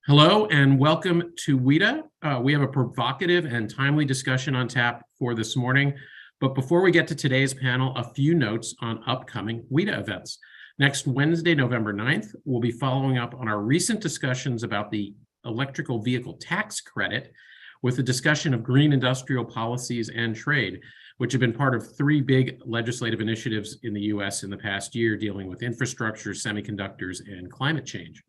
Hello and welcome to WITA. We have a provocative and timely discussion on tap for this morning. But before we get to today's panel, a few notes on upcoming WITA events. Next Wednesday, November 9th, we'll be following up on our recent discussions about the electrical vehicle tax credit with a discussion of green industrial policies and trade, which have been part of three big legislative initiatives in the U.S. in the past year dealing with infrastructure, semiconductors, and climate change.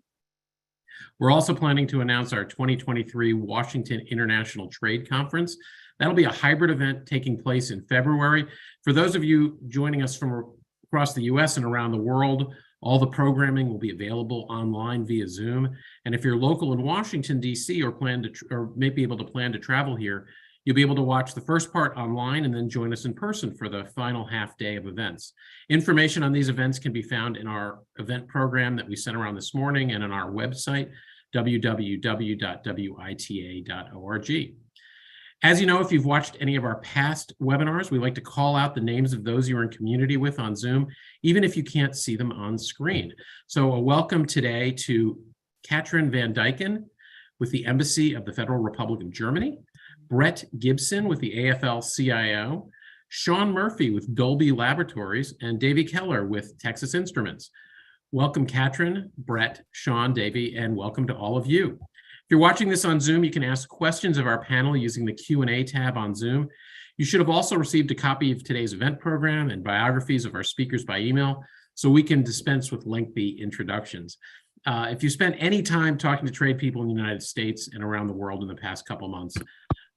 We're also planning to announce our 2023 Washington International Trade Conference. That'll be a hybrid event taking place in February. For those of you joining us from across the US and around the world, all the programming will be available online via Zoom. And if you're local in Washington, D.C. or may be able to plan to travel here, you'll be able to watch the first part online and then join us in person for the final half day of events. Information on these events can be found in our event program that we sent around this morning and on our website, www.wita.org. As you know, if you've watched any of our past webinars, we like to call out the names of those you're in community with on Zoom, even if you can't see them on screen. So a welcome today to Katrin Van Dyken with the Embassy of the Federal Republic of Germany, Brett Gibson with the AFL-CIO, Sean Murphy with Dolby Laboratories, and Davey Keller with Texas Instruments. Welcome, Katrin, Brett, Sean, Davey, and welcome to all of you. If you're watching this on Zoom, you can ask questions of our panel using the Q&A tab on Zoom. You should have also received a copy of today's event program and biographies of our speakers by email, so we can dispense with lengthy introductions. If you spent any time talking to trade people in the United States and around the world in the past couple months,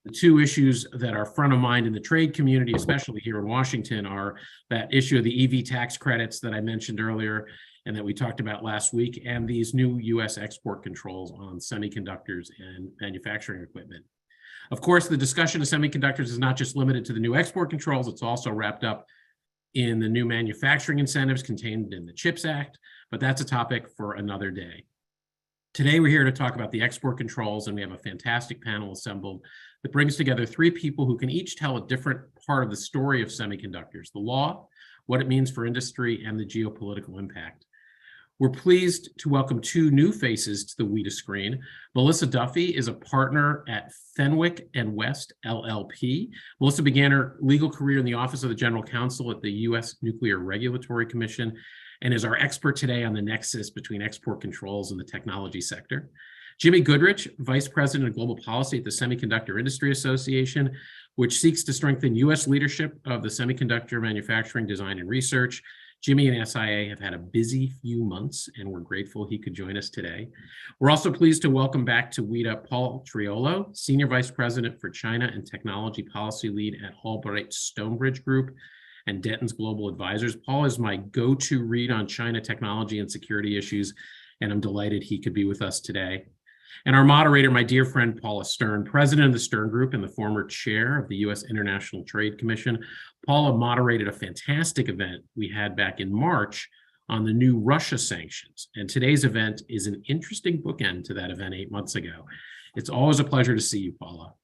the two issues that are front of mind in the trade community, especially here in Washington, are that issue of the EV tax credits that I mentioned earlier and that we talked about last week, and these new U.S. export controls on semiconductors and manufacturing equipment. Of course, the discussion of semiconductors is not just limited to the new export controls, it's also wrapped up in the new manufacturing incentives contained in the CHIPS Act, but that's a topic for another day. Today, we're here to talk about the export controls, and we have a fantastic panel assembled that brings together three people who can each tell a different part of the story of semiconductors, the law, what it means for industry, and the geopolitical impact. We're pleased to welcome two new faces to the WITA screen. Melissa Duffy is a partner at Fenwick & West LLP. Melissa began her legal career in the Office of the General Counsel at the U.S. Nuclear Regulatory Commission and is our expert today on the nexus between export controls and the technology sector. Jimmy Goodrich, Vice President of Global Policy at the Semiconductor Industry Association, which seeks to strengthen U.S. leadership of the semiconductor manufacturing, design, and research. Jimmy and SIA have had a busy few months, and we're grateful he could join us today. We're also pleased to welcome back to WITA Paul Triolo, Senior Vice President for China and Technology Policy Lead at Albright Stonebridge Group and Denton's Global Advisors. Paul is my go-to read on China technology and security issues, and I'm delighted he could be with us today. And our moderator, my dear friend Paula Stern, President of the Stern Group and the former chair of the U.S. International Trade Commission. Paula moderated a fantastic event we had back in March on the new Russia sanctions. And today's event is an interesting bookend to that event 8 months ago. It's always a pleasure to see you, Paula.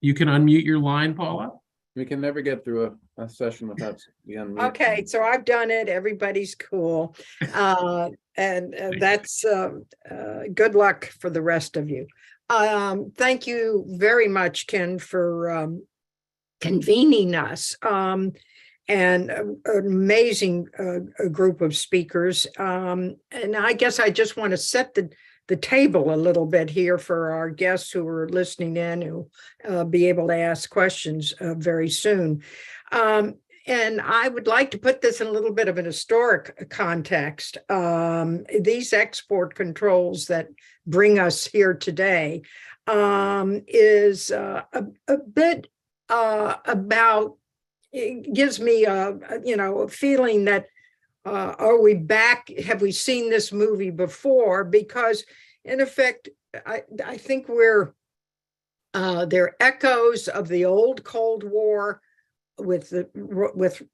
You can unmute your line, Paula. We can never get through a session without the unmute. Okay, so I've done it. Everybody's cool. That's good luck for the rest of you. Thank you very much, Ken, for convening us. And an amazing group of speakers. And I guess I just want to set the table a little bit here for our guests who are listening in, who be able to ask questions very soon. And I would like to put this in a little bit of an historic context. These export controls that bring us here today is a bit about, it gives me a feeling that are we back? Have we seen this movie before? Because in effect, I think they're echoes of the old Cold War with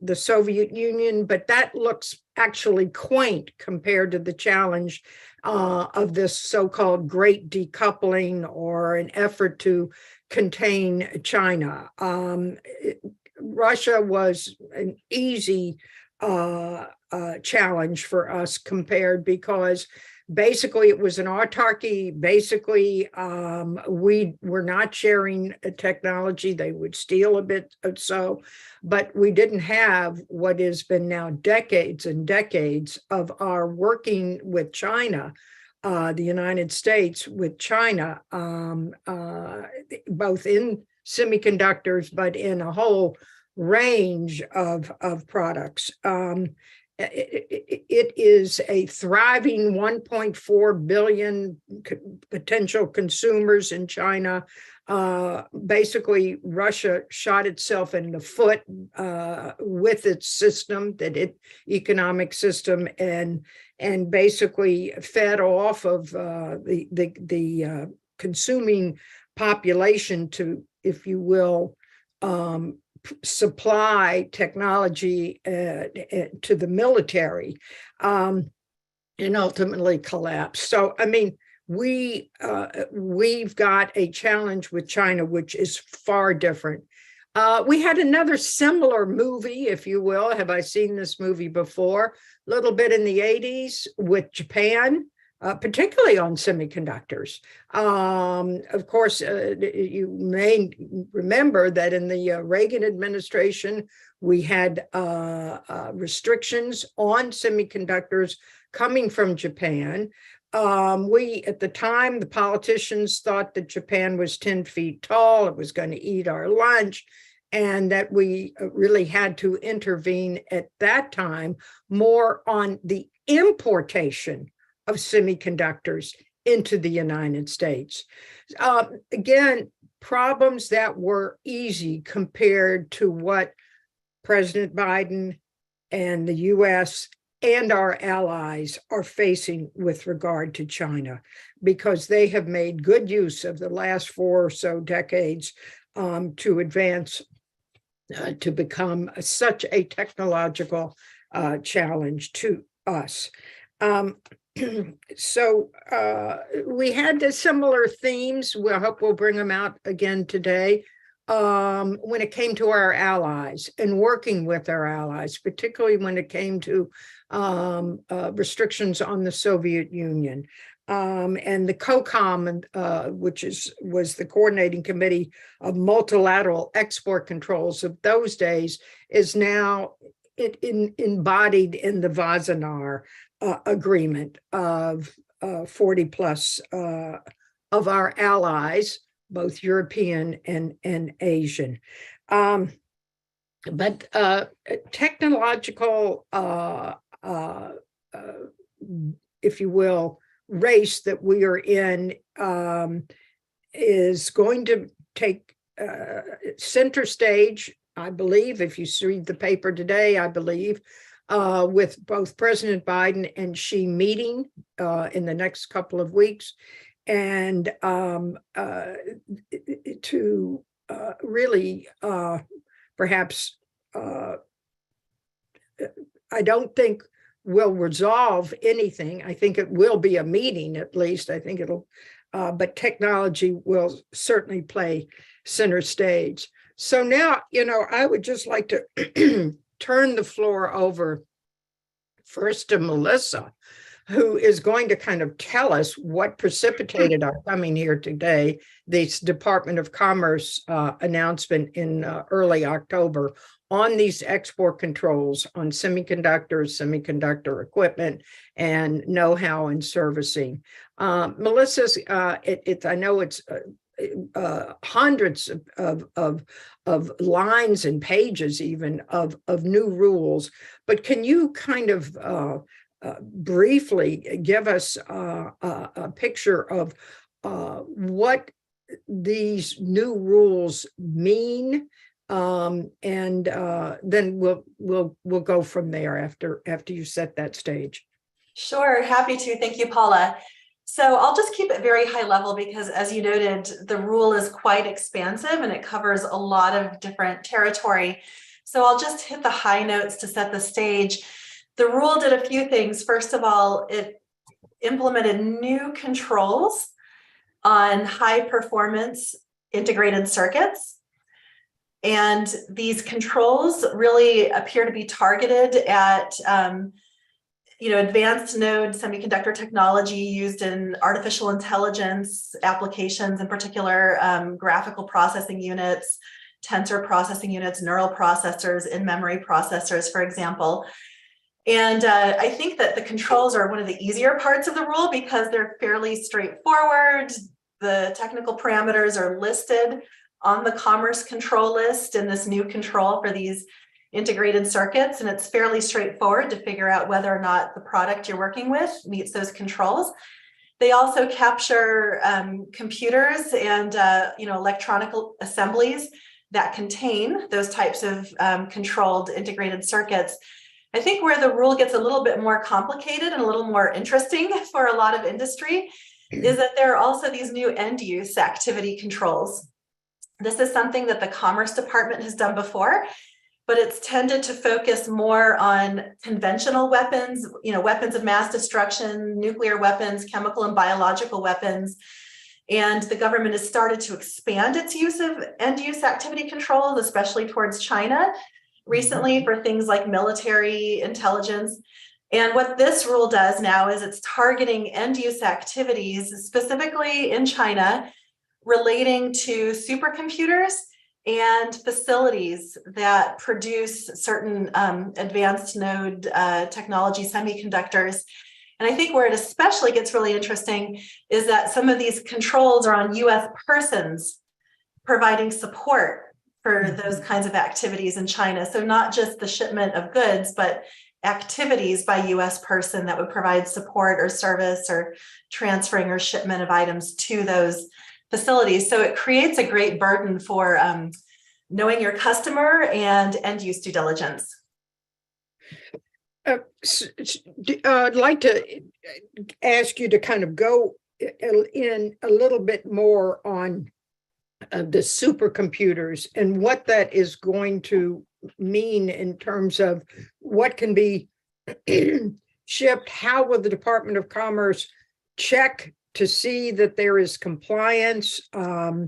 the Soviet Union, but that looks actually quaint compared to the challenge of this so-called great decoupling or an effort to contain China. Russia was an easy challenge for us compared, because basically it was an autarky. Basically, we were not sharing technology. They would steal a bit or so, but we didn't have what has been now decades and decades of our working with China, the United States with China, both in semiconductors, but in a whole range of products. It is a thriving 1.4 billion potential consumers in China. Basically, Russia shot itself in the foot with its system, economic system, and basically fed off of the consuming population to, if you will, supply technology to the military, and ultimately collapsed. So, I mean, we've got a challenge with China, which is far different. We had another similar movie, if you will. Have I seen this movie before? A little bit in the 80s with Japan. Particularly on semiconductors. Of course, you may remember that in the Reagan administration, we had restrictions on semiconductors coming from Japan. At the time, the politicians thought that Japan was 10 feet tall, it was going to eat our lunch, and that we really had to intervene at that time more on the importation of semiconductors into the United States. Again, problems that were easy compared to what President Biden and the U.S. and our allies are facing with regard to China, because they have made good use of the last 4 or so decades to advance to become such a technological challenge to us. So we had the similar themes. I hope we'll bring them out again today. When it came to our allies and working with our allies, particularly when it came to restrictions on the Soviet Union, and the COCOM, which was the coordinating committee of multilateral export controls of those days, is now embodied in the Wassenaar agreement of 40 plus of our allies, both European and Asian. But technological, if you will, race that we are in is going to take center stage, I believe, if you read the paper today, I believe, with both President Biden and Xi meeting in the next couple of weeks, and to really perhaps, I don't think will resolve anything. I think it will be a meeting, at least. I think it'll, but technology will certainly play center stage. So now, I would just like to turn the floor over first to Melissa, who is going to kind of tell us what precipitated our coming here today, this Department of Commerce announcement in early October on these export controls on semiconductors, semiconductor equipment, and know-how and servicing. Melissa's, I know it's hundreds of lines and pages even of new rules, but can you kind of briefly give us a picture of what these new rules mean, and then we'll go from there after you set that stage. Sure, happy to. Thank you, Paula. So I'll just keep it very high level because, as you noted, the rule is quite expansive and it covers a lot of different territory. So I'll just hit the high notes to set the stage. The rule did a few things. First of all, it implemented new controls on high performance integrated circuits. And these controls really appear to be targeted at advanced node semiconductor technology used in artificial intelligence applications, in particular, graphical processing units, tensor processing units, neural processors, in-memory processors, for example. And I think that the controls are one of the easier parts of the rule because they're fairly straightforward. The technical parameters are listed on the Commerce Control List in this new control for these integrated circuits, and it's fairly straightforward to figure out whether or not the product you're working with meets those controls. They also capture computers and electronic assemblies that contain those types of controlled integrated circuits. I think where the rule gets a little bit more complicated and a little more interesting for a lot of industry is that there are also these new end use activity controls. This is something that the Commerce Department has done before, but it's tended to focus more on conventional weapons, weapons of mass destruction, nuclear weapons, chemical and biological weapons. And the government has started to expand its use of end-use activity controls, especially towards China recently for things like military intelligence. And what this rule does now is it's targeting end-use activities, specifically in China, relating to supercomputers and facilities that produce certain advanced node technology semiconductors. And I think where it especially gets really interesting is that some of these controls are on U.S. persons providing support for those kinds of activities in China. So not just the shipment of goods, but activities by U.S. person that would provide support or service or transferring or shipment of items to those facilities. So it creates a great burden for knowing your customer and end use due diligence. I'd like to ask you to kind of go in a little bit more on the supercomputers and what that is going to mean in terms of what can be shipped. How will the Department of Commerce check to see that there is compliance? I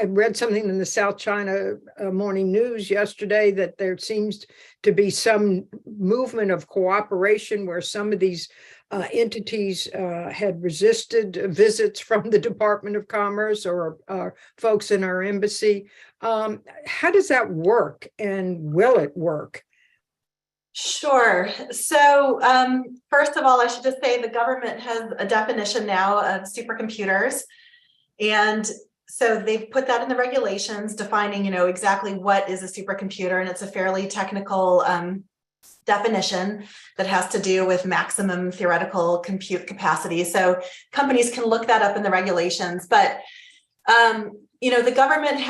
read something in the South China Morning News yesterday that there seems to be some movement of cooperation where some of these entities had resisted visits from the Department of Commerce or folks in our embassy. How does that work, and will it work? Sure. So first of all, I should just say the government has a definition now of supercomputers. And so they've put that in the regulations defining, exactly what is a supercomputer. And it's a fairly technical definition that has to do with maximum theoretical compute capacity. So companies can look that up in the regulations. But, the government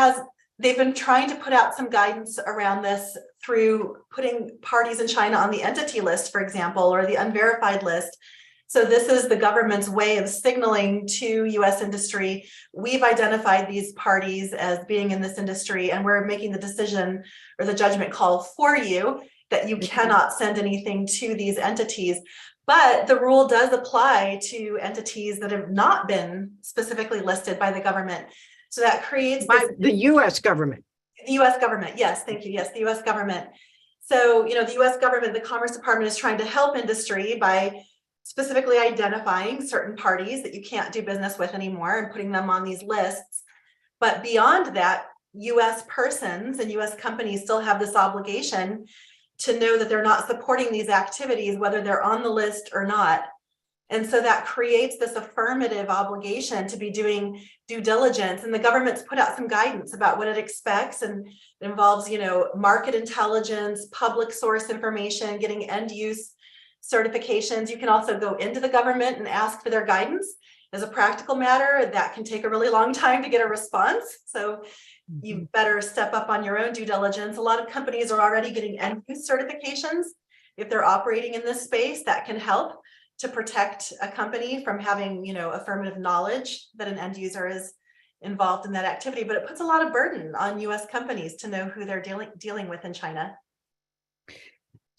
they've been trying to put out some guidance around this through putting parties in China on the entity list, for example, or the unverified list. So this is the government's way of signaling to U.S. industry, we've identified these parties as being in this industry, and we're making the decision or the judgment call for you that you cannot send anything to these entities. But the rule does apply to entities that have not been specifically listed by the government. So that creates the U.S. government. The U.S. government, yes, thank you. Yes, the U.S. government. So, the U.S. government, the Commerce Department is trying to help industry by specifically identifying certain parties that you can't do business with anymore and putting them on these lists. But beyond that, U.S. persons and U.S. companies still have this obligation to know that they're not supporting these activities, whether they're on the list or not. And so that creates this affirmative obligation to be doing due diligence. And the government's put out some guidance about what it expects, and it involves, market intelligence, public source information, getting end use certifications. You can also go into the government and ask for their guidance. As a practical matter, that can take a really long time to get a response. So you better step up on your own due diligence. A lot of companies are already getting end use certifications. If they're operating in this space, that can help to protect a company from having, affirmative knowledge that an end user is involved in that activity. But it puts a lot of burden on U.S. companies to know who they're dealing with in China.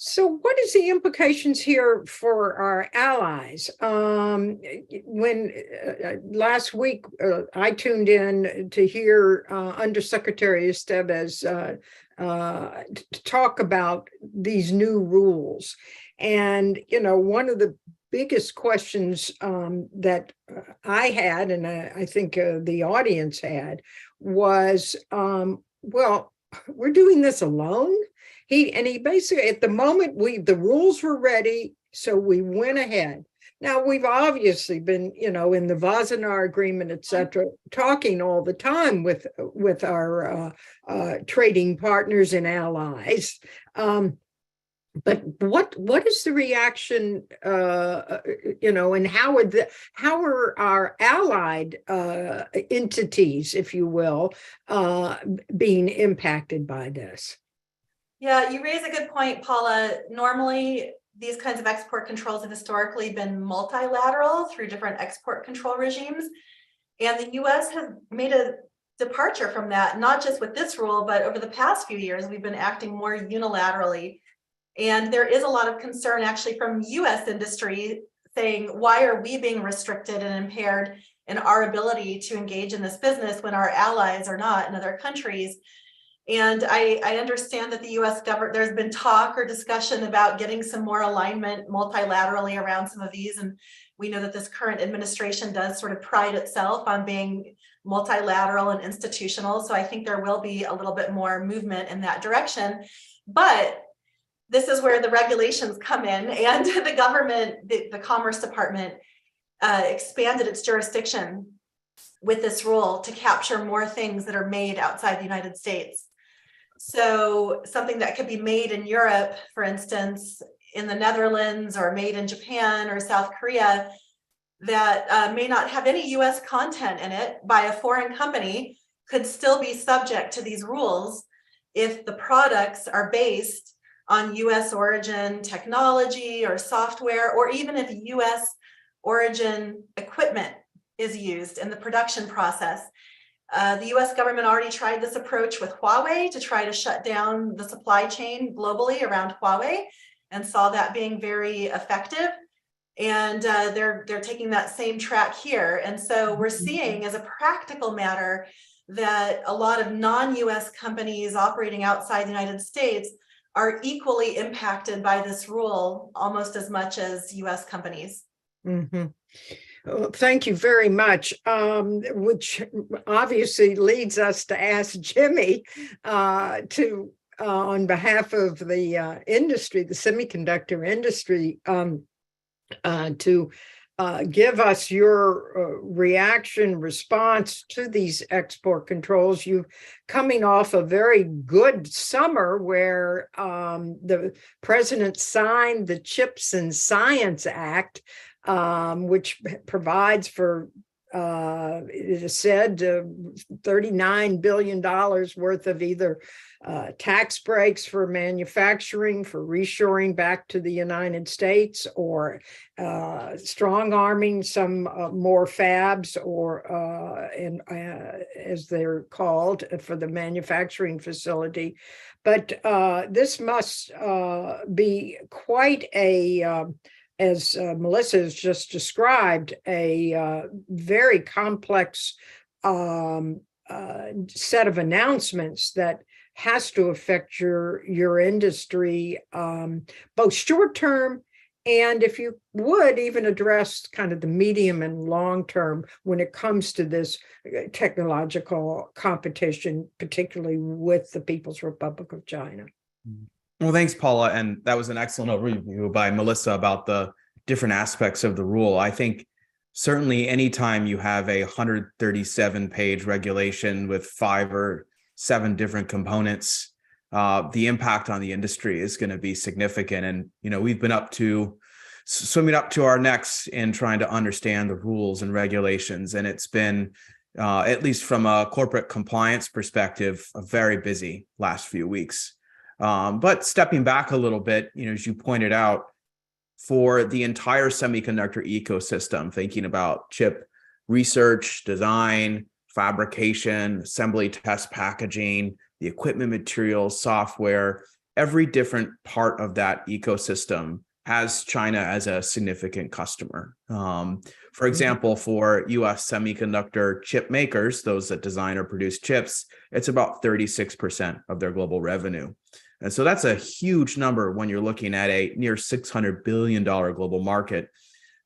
So what is the implications here for our allies? When last week I tuned in to hear Undersecretary Estevez talk about these new rules. And, one of the biggest questions that I had, and I think the audience had, was, well, we're doing this alone? He basically, at the moment, the rules were ready, so we went ahead. Now, we've obviously been, in the Wassenaar Agreement, et cetera, talking all the time with our trading partners and allies. But what is the reaction, and how are our allied entities, if you will, being impacted by this? Yeah, you raise a good point, Paula. Normally, these kinds of export controls have historically been multilateral through different export control regimes. And the US has made a departure from that, not just with this rule, but over the past few years, we've been acting more unilaterally. And there is a lot of concern actually from US industry saying, why are we being restricted and impaired in our ability to engage in this business when our allies are not in other countries? And I understand that the US government, there's been talk or discussion about getting some more alignment multilaterally around some of these. And we know that this current administration does sort of pride itself on being multilateral and institutional. So I think there will be a little bit more movement in that direction. But this is where the regulations come in, and the government, the Commerce Department expanded its jurisdiction with this rule to capture more things that are made outside the United States. So something that could be made in Europe, for instance, in the Netherlands, or made in Japan or South Korea, that may not have any US content in it by a foreign company, could still be subject to these rules if the products are based on US origin technology or software, or even if US origin equipment is used in the production process. The US government already tried this approach with Huawei to try to shut down the supply chain globally around Huawei, and saw that being very effective. And they're taking that same track here. And so we're seeing, as a practical matter, that a lot of non-US companies operating outside the United States are equally impacted by this rule almost as much as US companies. Mm-hmm. Well, thank you very much, which obviously leads us to ask Jimmy on behalf of the industry, the semiconductor industry, to give us your reaction, response to these export controls. You coming off a very good summer where the president signed the Chips and Science Act, which provides for, it is said, $39 billion worth of either tax breaks for manufacturing, for reshoring back to the United States, or strong arming some more fabs, or as they're called, for the manufacturing facility. But this must be quite a as Melissa has just described, a very complex set of announcements that has to affect your industry, both short term, and if you would even address kind of the medium and long term when it comes to this technological competition, particularly with the People's Republic of China. Well, thanks, Paula. And that was an excellent overview by Melissa about the different aspects of the rule. I think certainly anytime you have a 137-page regulation with 5 or 7 different components, the impact on the industry is going to be significant. And, we've been swimming up to our necks in trying to understand the rules and regulations. And it's been, at least from a corporate compliance perspective, a very busy last few weeks. But stepping back a little bit, as you pointed out, for the entire semiconductor ecosystem, thinking about chip research, design, fabrication, assembly, test, packaging, the equipment, materials, software, every different part of that ecosystem has China as a significant customer. For example, for U.S. semiconductor chip makers, those that design or produce chips, it's about 36% of their global revenue. And so that's a huge number when you're looking at a near $600 billion global market.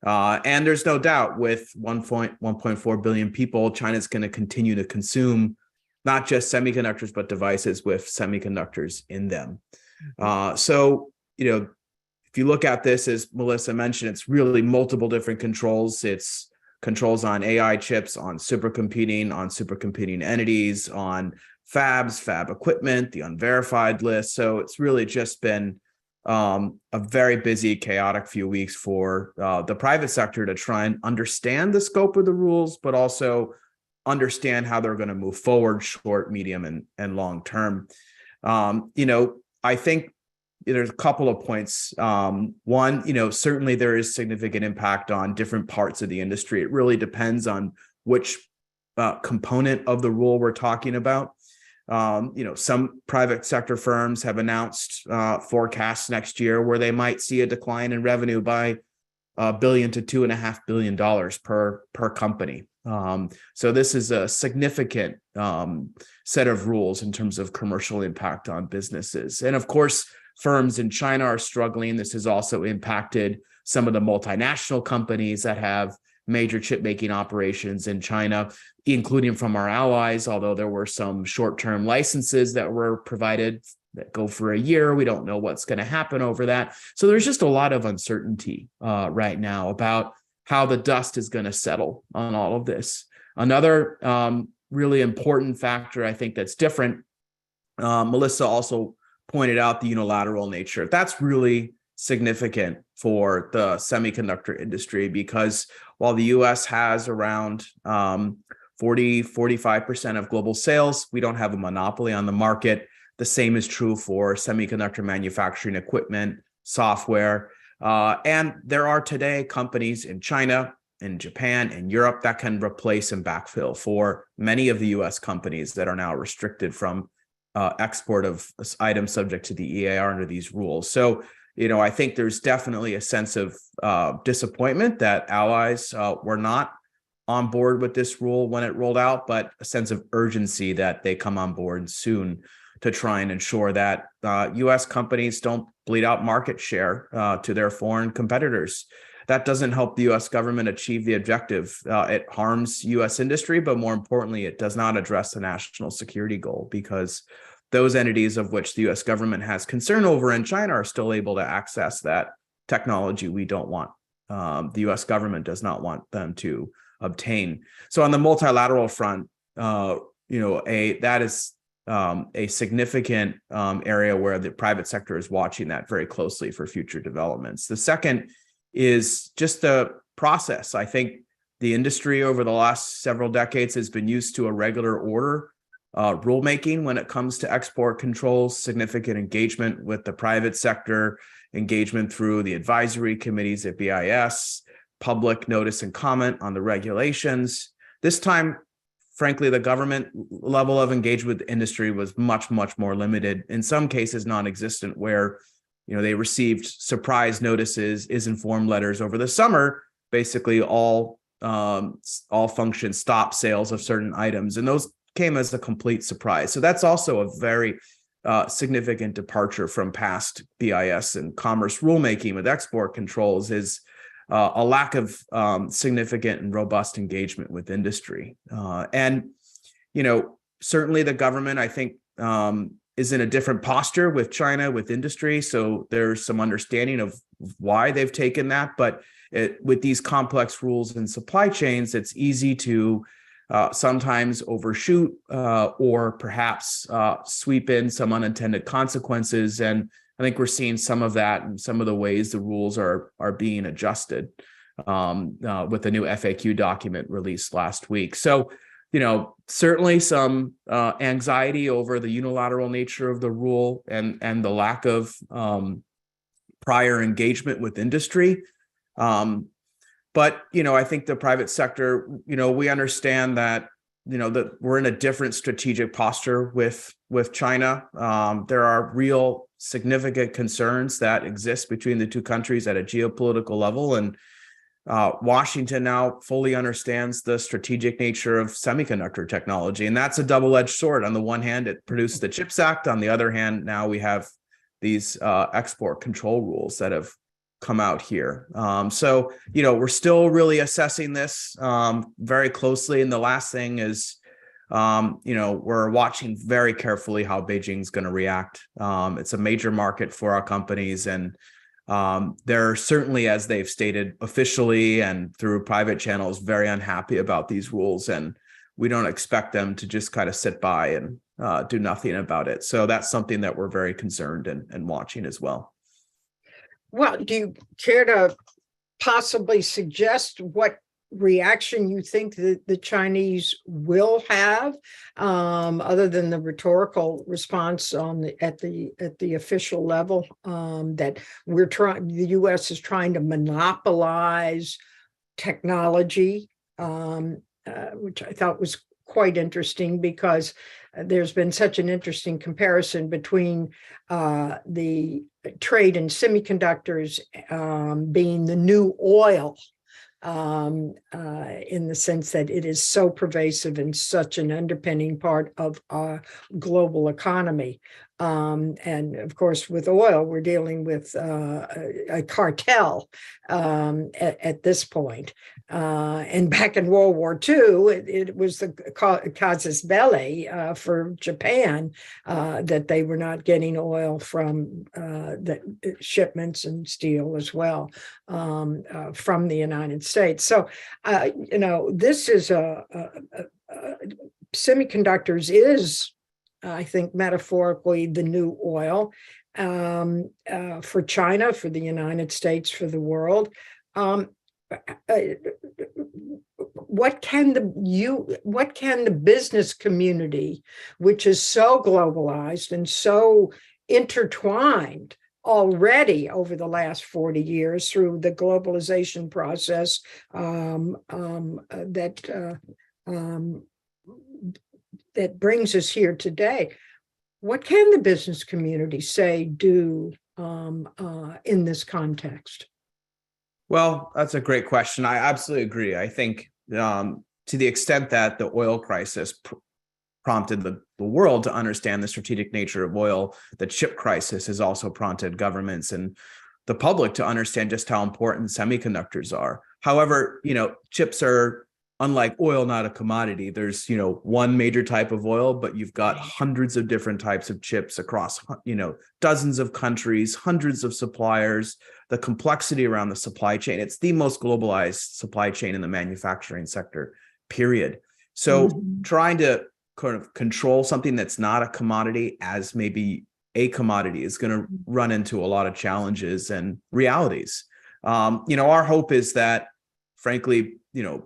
And there's no doubt with 1.4 billion people, China's going to continue to consume not just semiconductors, but devices with semiconductors in them. So, if you look at this, as Melissa mentioned, it's really multiple different controls. It's controls on AI chips, on supercomputing entities, on fabs, fab equipment, the unverified list. So it's really just been a very busy, chaotic few weeks for the private sector to try and understand the scope of the rules, but also understand how they're going to move forward short, medium, and long term. I think there's a couple of points. One, certainly there is significant impact on different parts of the industry. It really depends on which component of the rule we're talking about. Some private sector firms have announced forecasts next year where they might see a decline in revenue by $1 billion to $2.5 billion per company. So this is a significant set of rules in terms of commercial impact on businesses. And of course, firms in China are struggling. This has also impacted some of the multinational companies that have major chip making operations in China, including from our allies, although there were some short-term licenses that were provided that go for a year. We don't know what's going to happen over that. So there's just a lot of uncertainty right now about how the dust is going to settle on all of this. Another really important factor, I think, that's different, Melissa also pointed out the unilateral nature. That's really significant for the semiconductor industry because while the U.S. has around 45% of global sales, we don't have a monopoly on the market. The same is true for semiconductor manufacturing equipment, software. And there are today companies in China, in Japan, in Europe that can replace and backfill for many of the U.S. companies that are now restricted from export of items subject to the EAR under these rules. So, I think there's definitely a sense of disappointment that allies were not on board with this rule when it rolled out, but a sense of urgency that they come on board soon to try and ensure that U.S. companies don't bleed out market share to their foreign competitors. That doesn't help the U.S. government achieve the objective. It harms U.S. industry, but more importantly, it does not address the national security goal because those entities of which the U.S. government has concern over in China are still able to access that technology we don't want. The U.S. government does not want them to obtain. So on the multilateral front, that is a significant area where the private sector is watching that very closely for future developments. The second is just the process. I think the industry over the last several decades has been used to a regular order rulemaking when it comes to export controls, significant engagement with the private sector, engagement through the advisory committees at BIS, public notice and comment on the regulations. This time, frankly, the government level of engagement with the industry was much, much more limited, in some cases non-existent, where they received surprise notices, is-informed letters over the summer, basically all functions stop sales of certain items, and those came as a complete surprise. So that's also a very significant departure from past BIS and commerce rulemaking with export controls is a lack of significant and robust engagement with industry. And certainly the government, I think, is in a different posture with China, with industry. So there's some understanding of why they've taken that. But with these complex rules and supply chains, it's easy to sometimes overshoot or perhaps sweep in some unintended consequences. And I think we're seeing some of that and some of the ways the rules are being adjusted with the new FAQ document released last week. So, certainly some anxiety over the unilateral nature of the rule and the lack of prior engagement with industry. But, I think the private sector, we understand that that we're in a different strategic posture with China. There are real significant concerns that exist between the two countries at a geopolitical level, and Washington now fully understands the strategic nature of semiconductor technology, and that's a double-edged sword. On the one hand, it produced the CHIPS Act. On the other hand, now we have these export control rules that have come out here. So, we're still really assessing this very closely. And the last thing is, we're watching very carefully how Beijing's going to react. It's a major market for our companies, and they're certainly, as they've stated officially and through private channels, very unhappy about these rules. And we don't expect them to just kind of sit by and do nothing about it. So that's something that we're very concerned and watching as well. Well, do you care to possibly suggest what reaction you think that the Chinese will have, other than the rhetorical response at the official level, that the U.S. is trying to monopolize technology, which I thought was quite interesting, because there's been such an interesting comparison between the trade in semiconductors being the new oil, in the sense that it is so pervasive and such an underpinning part of our global economy. And of course, with oil, we're dealing with a cartel at this point. And back in World War II, it was the casus belli for Japan, that they were not getting oil from the shipments and steel as well, from the United States. So, this is semiconductors is, I think, metaphorically the new oil, for China, for the United States, for the world. What can the business community, which is so globalized and so intertwined already over the last 40 years through the globalization process, that brings us here today, what can the business community do in this context? Well, that's a great question. I absolutely agree. I think to the extent that the oil crisis prompted the world to understand the strategic nature of oil, the chip crisis has also prompted governments and the public to understand just how important semiconductors are. However, chips are, unlike oil, not a commodity. There's, one major type of oil, but you've got hundreds of different types of chips across, dozens of countries, hundreds of suppliers, the complexity around the supply chain. It's the most globalized supply chain in the manufacturing sector, period. So trying to kind of control something that's not a commodity as maybe a commodity is going to run into a lot of challenges and realities. Our hope is that, frankly,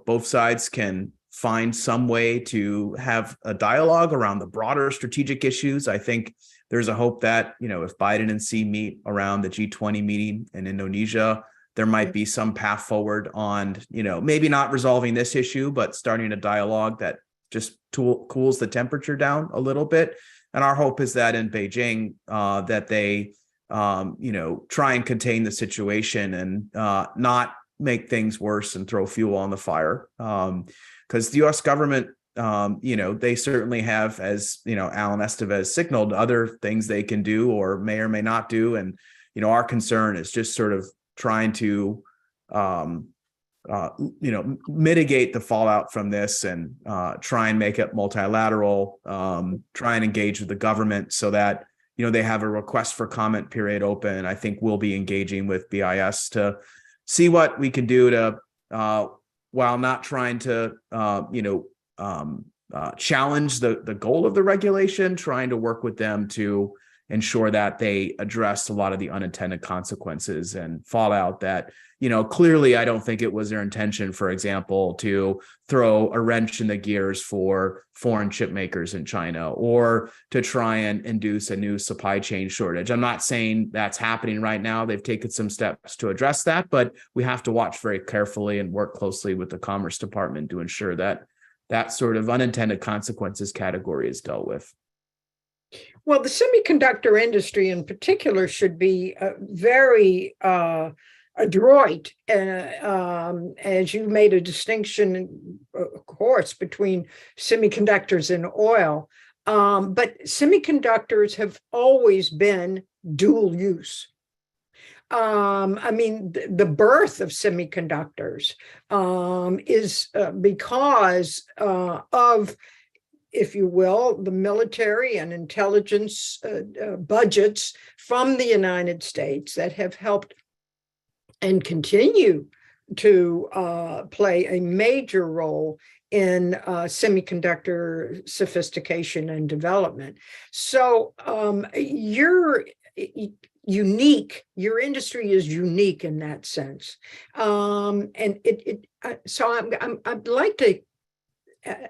both sides can find some way to have a dialogue around the broader strategic issues. I think there's a hope that, if Biden and Xi meet around the G20 meeting in Indonesia, there might be some path forward on, maybe not resolving this issue, but starting a dialogue that just cools the temperature down a little bit. And our hope is that in Beijing, that they, try and contain the situation and not make things worse and throw fuel on the fire. Because the U.S. government, they certainly have, as Alan Estevez signaled, other things they can do or may not do. And, our concern is just sort of trying to, mitigate the fallout from this and try and make it multilateral, try and engage with the government so that, they have a request for comment period open. I think we'll be engaging with BIS to see what we can do to, while not trying to, challenge the goal of the regulation, trying to work with them to ensure that they address a lot of the unintended consequences and fallout that, clearly I don't think it was their intention, for example, to throw a wrench in the gears for foreign chip makers in China or to try and induce a new supply chain shortage. I'm not saying that's happening right now. They've taken some steps to address that, but we have to watch very carefully and work closely with the Commerce Department to ensure that that sort of unintended consequences category is dealt with. Well, the semiconductor industry in particular should be very adroit, as you made a distinction, of course, between semiconductors and oil. But semiconductors have always been dual use. I mean, the birth of semiconductors is because of, if you will, the military and intelligence budgets from the United States that have helped and continue to play a major role in semiconductor sophistication and development. So you're unique. Your industry is unique in that sense, and so I'd like to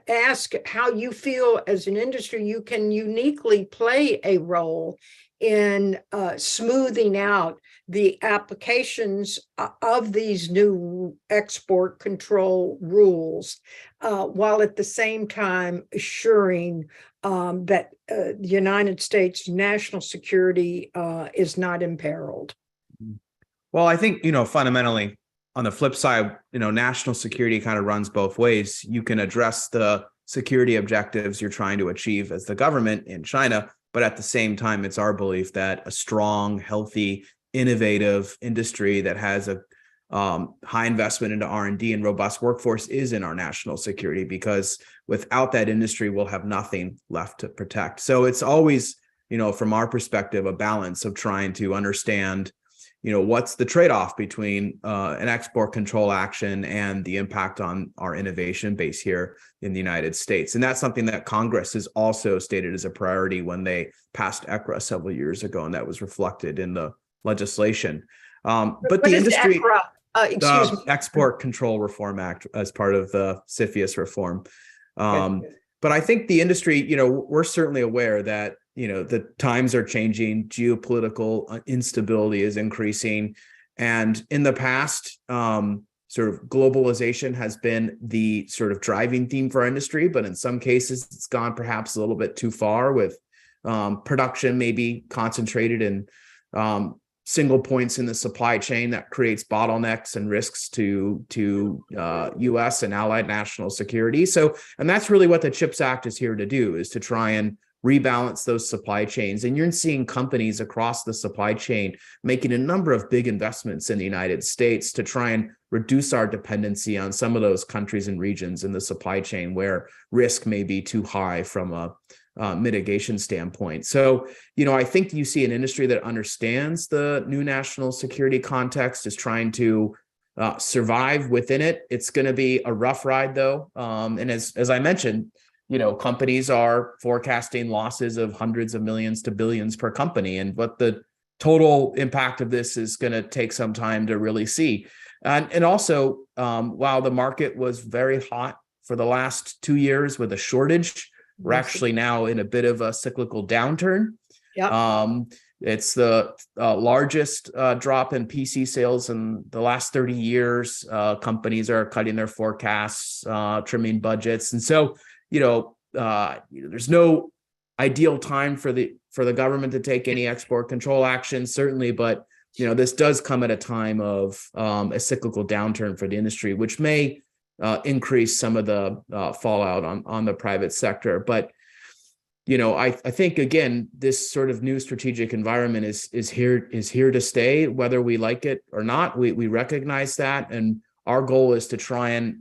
ask how you feel as an industry you can uniquely play a role in smoothing out the applications of these new export control rules, while at the same time assuring that the United States national security is not imperiled. Well, I think, fundamentally, on the flip side, national security kind of runs both ways. You can address the security objectives you're trying to achieve as the government in China, but at the same time, it's our belief that a strong, healthy, innovative industry that has a high investment into R&D and robust workforce is in our national security, because without that industry, we'll have nothing left to protect. So it's always, from our perspective, a balance of trying to understand what's the trade-off between an export control action and the impact on our innovation base here in the United States. And that's something that Congress has also stated as a priority when they passed ECRA several years ago, and that was reflected in the legislation. But the industry, excuse me. Export Control Reform Act, as part of the CFIUS reform. But I think the industry, we're certainly aware that the times are changing, geopolitical instability is increasing. And in the past, sort of globalization has been the sort of driving theme for our industry, but in some cases, it's gone perhaps a little bit too far, with production maybe concentrated in single points in the supply chain that creates bottlenecks and risks to U.S. and allied national security. So, and that's really what the CHIPS Act is here to do, is to try and rebalance those supply chains. And you're seeing companies across the supply chain making a number of big investments in the United States to try and reduce our dependency on some of those countries and regions in the supply chain where risk may be too high from a mitigation standpoint. So, I think you see an industry that understands the new national security context, is trying to survive within it. It's going to be a rough ride, though. And as I mentioned, companies are forecasting losses of hundreds of millions to billions per company. And what the total impact of this is going to take some time to really see. And also, while the market was very hot for the last 2 years with a shortage, we're actually now in a bit of a cyclical downturn. It's the largest drop in PC sales in the last 30 years. Companies are cutting their forecasts, trimming budgets. And so, there's no ideal time for the government to take any export control action, certainly, but this does come at a time of a cyclical downturn for the industry, which may increase some of the fallout on the private sector. But I think, again, this sort of new strategic environment is here to stay, whether we like it or not. We recognize that, and our goal is to try and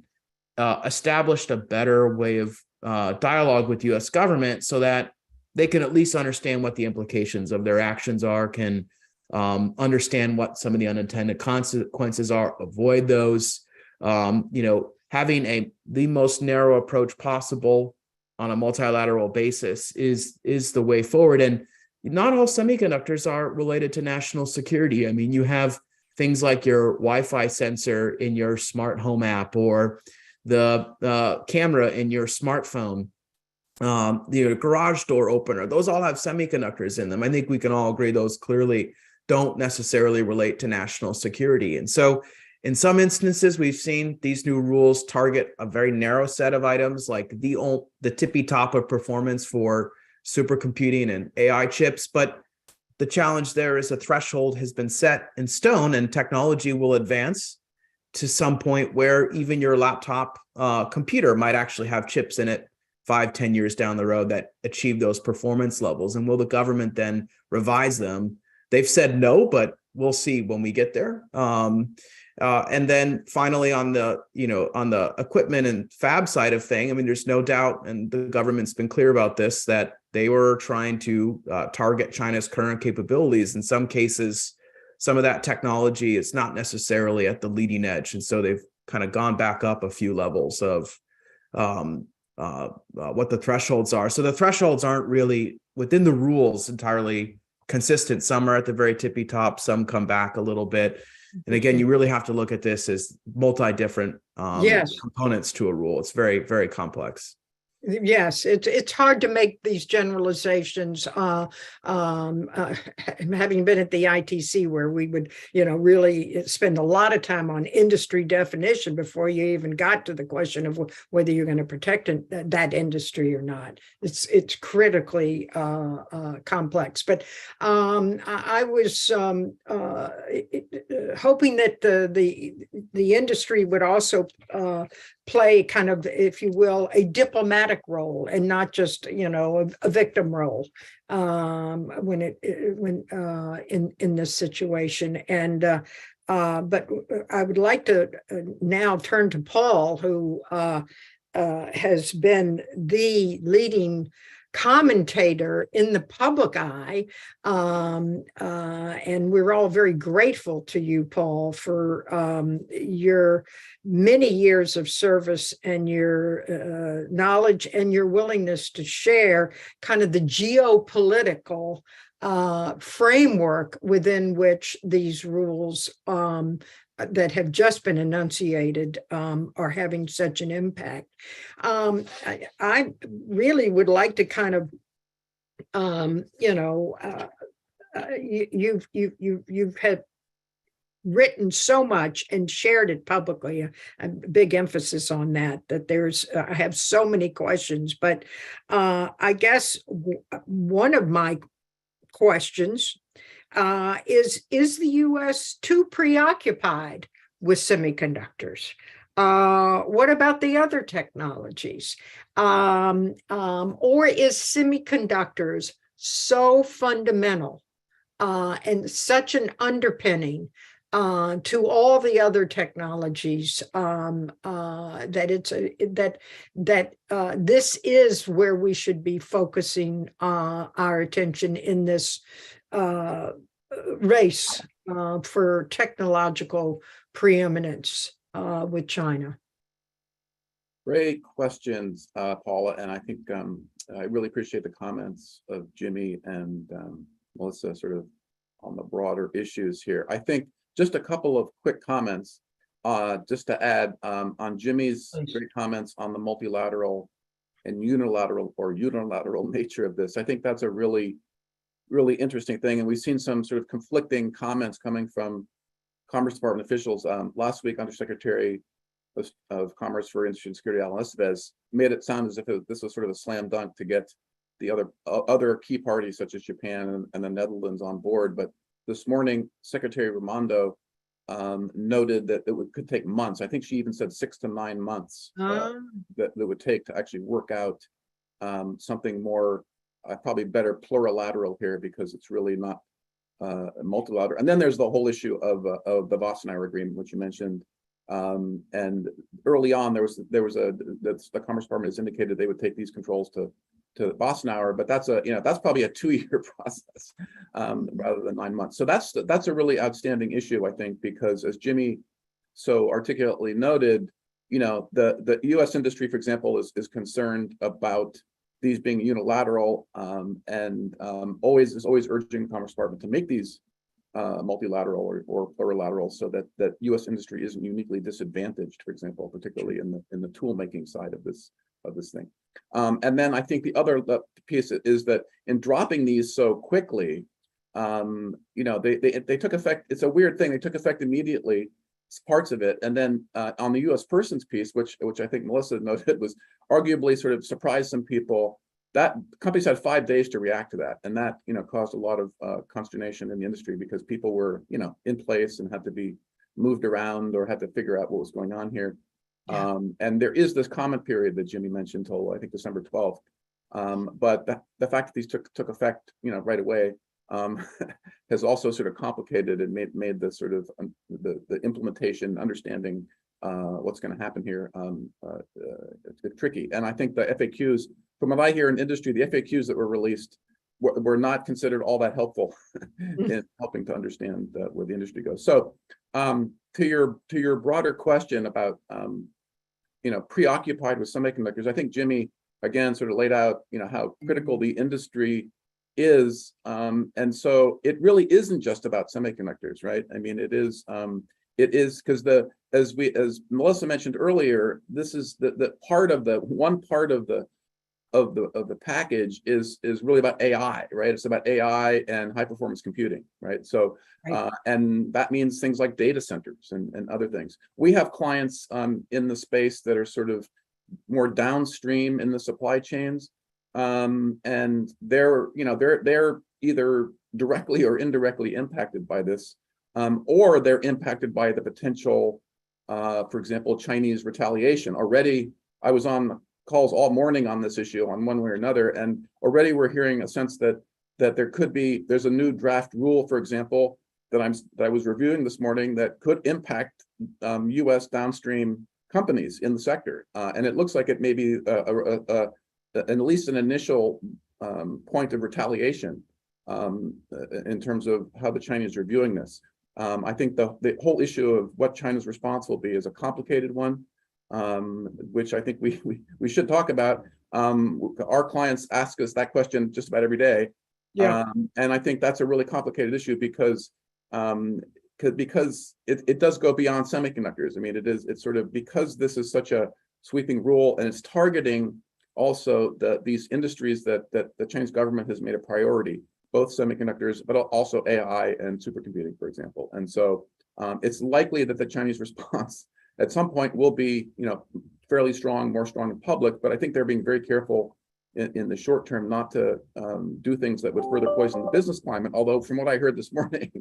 establish a better way of dialogue with U.S. government, so that they can at least understand what the implications of their actions are, can understand what some of the unintended consequences are, avoid those. Having the most narrow approach possible on a multilateral basis is the way forward. And not all semiconductors are related to national security. I mean, you have things like your Wi-Fi sensor in your smart home app, or the camera in your smartphone, the garage door opener. Those all have semiconductors in them. I think we can all agree those clearly don't necessarily relate to national security. And so In some instances, we've seen these new rules target a very narrow set of items, like the tippy top of performance for supercomputing and AI chips. But the challenge there is a threshold has been set in stone, and technology will advance to some point where even your laptop computer might actually have chips in it 5-10 years down the road that achieve those performance levels. And will the government then revise them? They've said no, but we'll see when we get there. And then finally, on the equipment and fab side of thing, I mean, there's no doubt, and the government's been clear about this, that they were trying to target China's current capabilities. In some cases, some of that technology is not necessarily at the leading edge, and so they've kind of gone back up a few levels of what the thresholds are. So the thresholds aren't really within the rules entirely consistent. Some are at the very tippy top, some come back a little bit. And again, you really have to look at this as multi-different Yes. components to a rule. It's very, very complex. Yes, it's hard to make these generalizations. Having been at the ITC, where we would, really spend a lot of time on industry definition before you even got to the question of whether you're going to protect that industry or not. It's critically complex. But I was hoping that the industry would also play kind of, if you will, a diplomatic role and not just, a victim role in this situation. And but I would like to now turn to Paul, who has been the leading commentator in the public eye, and we're all very grateful to you, Paul, for your many years of service and your knowledge and your willingness to share kind of the geopolitical framework within which these rules that have just been enunciated are having such an impact. I really would like to kind of, you've had written so much and shared it publicly. A big emphasis on that I have so many questions, but I guess one of my questions is the U.S. too preoccupied with semiconductors? What about the other technologies? Or is semiconductors so fundamental and such an underpinning to all the other technologies that this is where we should be focusing our attention in this race for technological preeminence with China? Great questions, Paula, and I think I really appreciate the comments of Jimmy and Melissa sort of on the broader issues here. I think just a couple of quick comments just to add on Jimmy's great comments on the multilateral and unilateral nature of this. I think that's a really interesting thing, and we've seen some sort of conflicting comments coming from Commerce Department officials. Last week, Undersecretary of Commerce for Industry and Security, Alan Estevez, made it sound as if this was sort of a slam dunk to get the other key parties such as Japan and the Netherlands on board. But this morning, Secretary Raimondo noted that it could take months. I think she even said 6 to 9 months that it would take to actually work out something more, probably better plurilateral here, because it's really not multilateral. And then there's the whole issue of the Wassenaar Agreement, which you mentioned. And early on, the Commerce Department has indicated they would take these controls to Wassenaar, but that's probably a 2-year process rather than 9 months. So that's a really outstanding issue, I think, because as Jimmy so articulately noted, the U.S. industry, for example, is concerned about these being unilateral and is always urging the Commerce Department to make these multilateral or plurilateral, so that U.S. industry isn't uniquely disadvantaged, for example, particularly in the tool making side of this thing. And then I think the other piece is that in dropping these so quickly, they took effect. It's a weird thing. They took effect immediately, parts of it. And then on the U.S. persons piece, which I think Melissa noted was arguably sort of surprised some people, that companies had 5 days to react to that. And that, caused a lot of consternation in the industry because people were, in place and had to be moved around or had to figure out what was going on here. Yeah. And there is this comment period that Jimmy mentioned till I think December 12th. But the fact that these took effect, right away, has also sort of complicated and made the sort of the implementation, understanding what's going to happen here tricky. And I think the FAQs, from what I hear in industry, the FAQs that were released were not considered all that helpful in helping to understand where the industry goes. So to your broader question about preoccupied with semiconductors, I think Jimmy again sort of laid out how critical the industry is, and so it really isn't just about semiconductors, right? I mean, it is because as Melissa mentioned earlier, this is the part of the package is really about AI, right? It's about AI and high performance computing, right? So Right. and that means things like data centers and other things. We have clients in the space that are sort of more downstream in the supply chains, and they're either directly or indirectly impacted by this, or they're impacted by the potential, for example, Chinese retaliation. Already, I was on calls all morning on this issue on one way or another, and already we're hearing a sense that there's a new draft rule, for example, that I was reviewing this morning that could impact U.S. downstream companies in the sector, and it looks like it may be at least an initial point of retaliation in terms of how the Chinese are viewing this. I think the whole issue of what China's response will be is a complicated one, which I think we should talk about. Our clients ask us that question just about every day. Yeah. And I think that's a really complicated issue because it does go beyond semiconductors. I mean, it's sort of, because this is such a sweeping rule and it's targeting also these industries that the Chinese government has made a priority, both semiconductors, but also AI and supercomputing, for example. And so it's likely that the Chinese response at some point will be, fairly strong, more strong in public, but I think they're being very careful in the short term not to do things that would further poison the business climate. Although from what I heard this morning,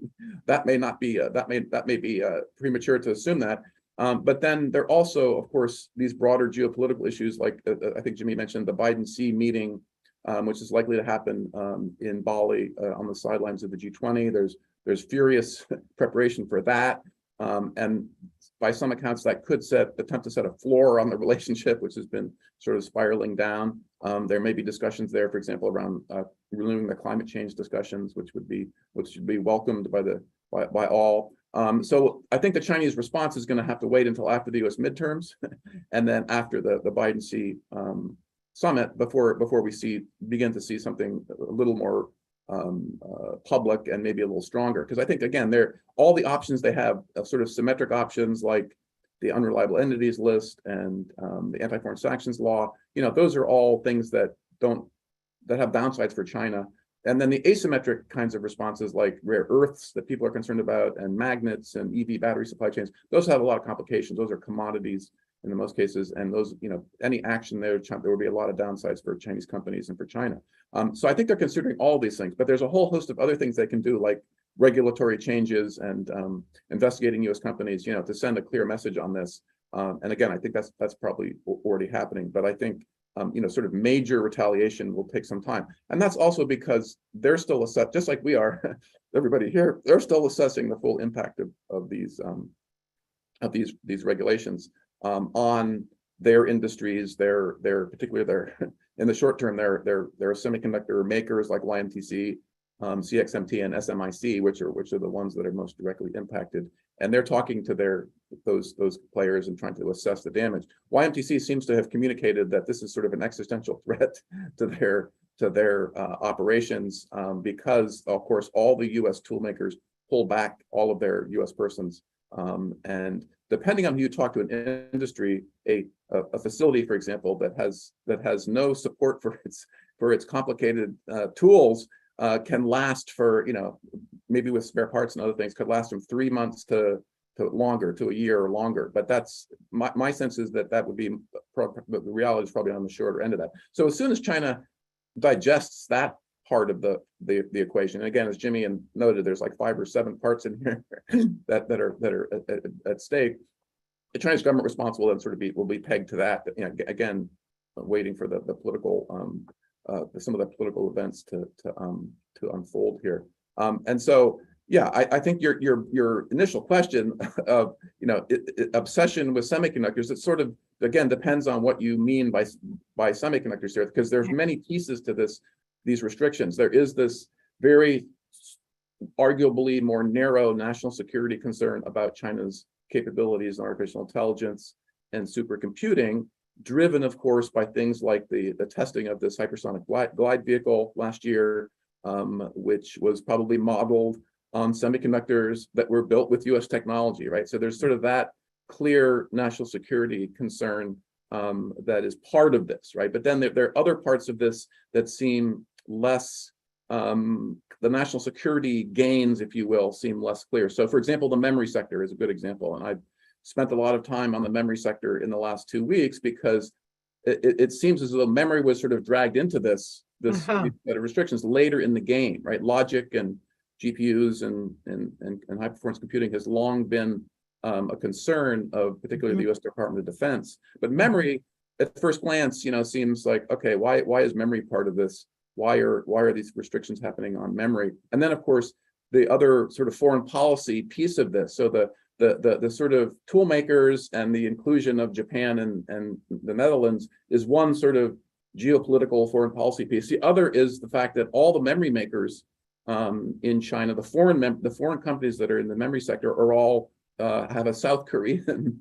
that may not be that may be premature to assume that. But then there are also, of course, these broader geopolitical issues, like I think Jimmy mentioned the Biden-Xi meeting, which is likely to happen in Bali on the sidelines of the G20. There's furious preparation for that, and by some accounts that could attempt to set a floor on the relationship, which has been sort of spiraling down. There may be discussions there, for example, around renewing the climate change discussions, which should be welcomed by all. So I think the Chinese response is going to have to wait until after the U.S. midterms, and then after the Biden-Xi summit before we begin to see something a little more public and maybe a little stronger. Because I think, again, all the options they have, sort of symmetric options like the unreliable entities list and the anti-foreign sanctions law, those are all things that have downsides for China. And then the asymmetric kinds of responses like rare earths that people are concerned about, and magnets and EV battery supply chains, those have a lot of complications. Those are commodities in most cases, and those, any action there would be a lot of downsides for Chinese companies and for China. So I think they're considering all these things, but there's a whole host of other things they can do, like regulatory changes and investigating U.S. companies, to send a clear message on this. And again, I think that's probably already happening, but I think sort of major retaliation will take some time, and that's also because they're still just like we are, everybody here, they're still assessing the full impact of these regulations on their industries. They're particularly in the short term, they're semiconductor makers like YMTC, CXMT, and SMIC, which are the ones that are most directly impacted, and they're talking to those players and trying to assess the damage. YMTC seems to have communicated that this is sort of an existential threat to their operations, because of course all the U.S. tool makers pull back all of their U.S. persons, and depending on who you talk to in industry, a facility, for example, that has no support for its complicated tools can last for, maybe with spare parts and other things, could last from 3 months to longer, to a year or longer. But that's my sense is that would be, the reality is probably on the shorter end of that. So as soon as China digests that part of the equation, and again, as Jimmy noted, there's like 5 or 7 parts in here that are at stake. The Chinese government response will then sort of will be pegged to that. You know, again, waiting for the political some of the political events to unfold here. And so, yeah, I think your initial question of, you know, obsession with semiconductors, it sort of, again, depends on what you mean by semiconductors here, because there's many pieces to these restrictions. There is this very arguably more narrow national security concern about China's capabilities in artificial intelligence and supercomputing, driven, of course, by things like the testing of this hypersonic glide vehicle last year, which was probably modeled on semiconductors that were built with U.S. technology, right? So there's sort of that clear national security concern that is part of this, right? But then there are other parts of this that seem less, the national security gains, if you will, seem less clear. So for example, the memory sector is a good example. And I've spent a lot of time on the memory sector in the last 2 weeks, because it seems as though memory was sort of dragged into this set of restrictions later in the game, right? Logic and GPUs and high performance computing has long been a concern of particularly the U.S. Department of Defense. But memory, at first glance, you know, seems like, okay, why is memory part of this? Why are these restrictions happening on memory? And then, of course, the other sort of foreign policy piece of this. So the sort of tool makers and the inclusion of Japan and the Netherlands is one sort of geopolitical foreign policy piece. The other is the fact that all the memory makers in China, the foreign companies that are in the memory sector, are all have a South Korean